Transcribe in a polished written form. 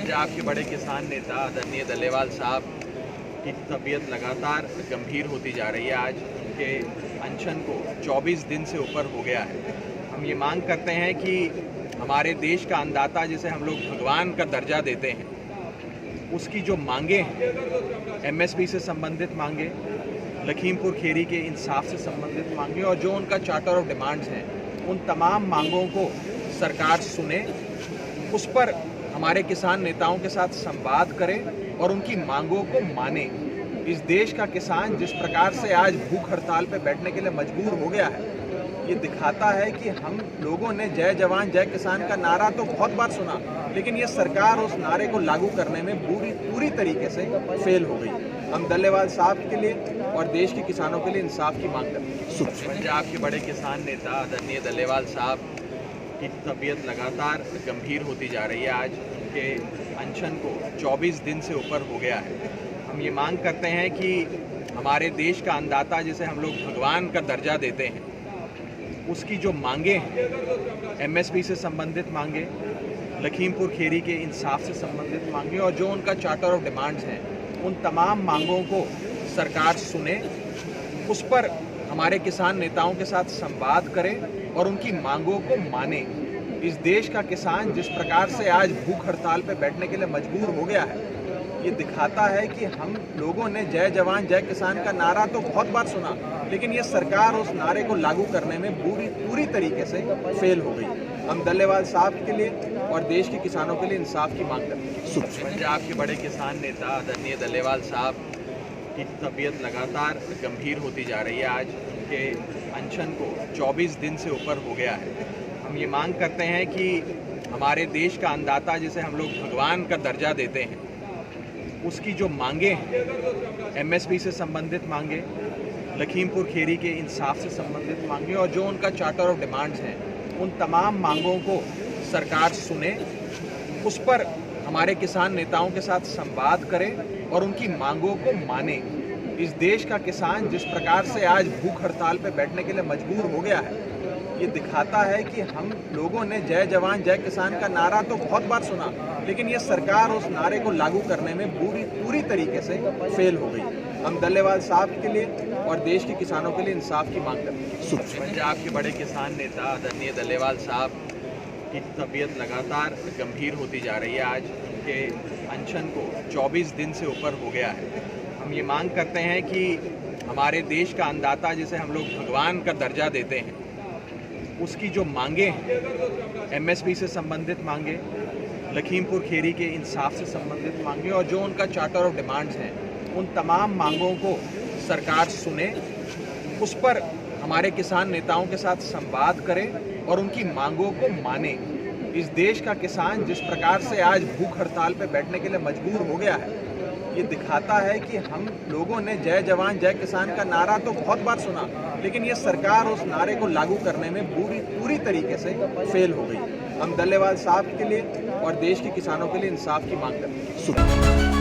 पंजाब के बड़े किसान नेता आदरणीय दलेवाल साहब की तबीयत लगातार गंभीर होती जा रही है। आज उनके अनशन को 24 दिन से ऊपर हो गया है। हम ये मांग करते हैं कि हमारे देश का अन्नदाता जिसे हम लोग भगवान का दर्जा देते हैं, उसकी जो मांगे हैं, एमएसपी से संबंधित मांगे, लखीमपुर खीरी के इंसाफ से संबंधित मांगे और जो उनका चार्टर ऑफ डिमांड्स हैं, उन तमाम मांगों को सरकार सुने, उस पर हमारे किसान नेताओं के साथ संवाद करें और उनकी मांगों को माने। इस देश का किसान जिस प्रकार से आज भूख हड़ताल पर बैठने के लिए मजबूर हो गया है, ये दिखाता है कि हम लोगों ने जय जवान जय किसान का नारा तो बहुत बार सुना, लेकिन ये सरकार उस नारे को लागू करने में पूरी तरीके से फेल हो गई। हम दलेवाल साहब के लिए और देश के किसानों के लिए इंसाफ की मांग करते हैं। पंजाब के बड़े किसान नेता आदरणीय दलेवाल साहब की तबीयत लगातार गंभीर होती जा रही है। आज उनके अनशन को 24 दिन से ऊपर हो गया है। हम ये मांग करते हैं कि हमारे देश का अन्नदाता जिसे हम लोग भगवान का दर्जा देते हैं, उसकी जो मांगे हैं, एमएसपी से संबंधित मांगे, लखीमपुर खीरी के इंसाफ से संबंधित मांगे और जो उनका चार्टर ऑफ डिमांड्स हैं, उन तमाम मांगों को सरकार सुने, उस पर हमारे किसान नेताओं के साथ संवाद करें और उनकी मांगों को माने। इस देश का किसान जिस प्रकार से आज भूख हड़ताल पर बैठने के लिए मजबूर हो गया है, ये दिखाता है कि हम लोगों ने जय जवान जय किसान का नारा तो बहुत बार सुना, लेकिन ये सरकार उस नारे को लागू करने में पूरी तरीके से फेल हो गई। हम दलेवाल साहब के लिए और देश के किसानों के लिए इंसाफ की मांग करते हैं। पंजाब के बड़े किसान नेता आदरणीय दलेवाल साहब की तबीयत लगातार गंभीर होती जा रही है। आज उनके अनशन को 24 दिन से ऊपर हो गया है। हम ये मांग करते हैं कि हमारे देश का अन्नदाता जिसे हम लोग भगवान का दर्जा देते हैं, उसकी जो मांगे हैं, एमएसपी से संबंधित मांगे, लखीमपुर खीरी के इंसाफ से संबंधित मांगे और जो उनका चार्टर ऑफ डिमांड्स हैं, उन तमाम मांगों को सरकार सुने, उस पर हमारे किसान नेताओं के साथ संवाद करें और उनकी मांगों को माने। इस देश का किसान जिस प्रकार से आज भूख हड़ताल पर बैठने के लिए मजबूर हो गया है, ये दिखाता है कि हम लोगों ने जय जवान जय किसान का नारा तो बहुत बार सुना, लेकिन ये सरकार उस नारे को लागू करने में पूरी तरीके से फेल हो गई। हम दलेवाल साहब के लिए और देश के किसानों के लिए इंसाफ की मांग करते हैं। पंजाब के बड़े किसान नेता आदरणीय दलेवाल साहब की तबीयत लगातार गंभीर होती जा रही है। आज उनके अनशन को 24 दिन से ऊपर हो गया है। हम ये मांग करते हैं कि हमारे देश का अन्नदाता जिसे हम लोग भगवान का दर्जा देते हैं, उसकी जो मांगे हैं, एमएसपी से संबंधित मांगे, लखीमपुर खीरी के इंसाफ से संबंधित मांगे और जो उनका चार्टर ऑफ डिमांड्स हैं, उन तमाम मांगों को सरकार सुने, उस पर हमारे किसान नेताओं के साथ संवाद करें और उनकी मांगों को माने। इस देश का किसान जिस प्रकार से आज भूख हड़ताल पर बैठने के लिए मजबूर हो गया है, ये दिखाता है कि हम लोगों ने जय जवान जय किसान का नारा तो बहुत बार सुना, लेकिन ये सरकार उस नारे को लागू करने में पूरी तरीके से फेल हो गई। हम दलेवाल साहब के लिए और देश के किसानों के लिए इंसाफ की मांग करते हैं।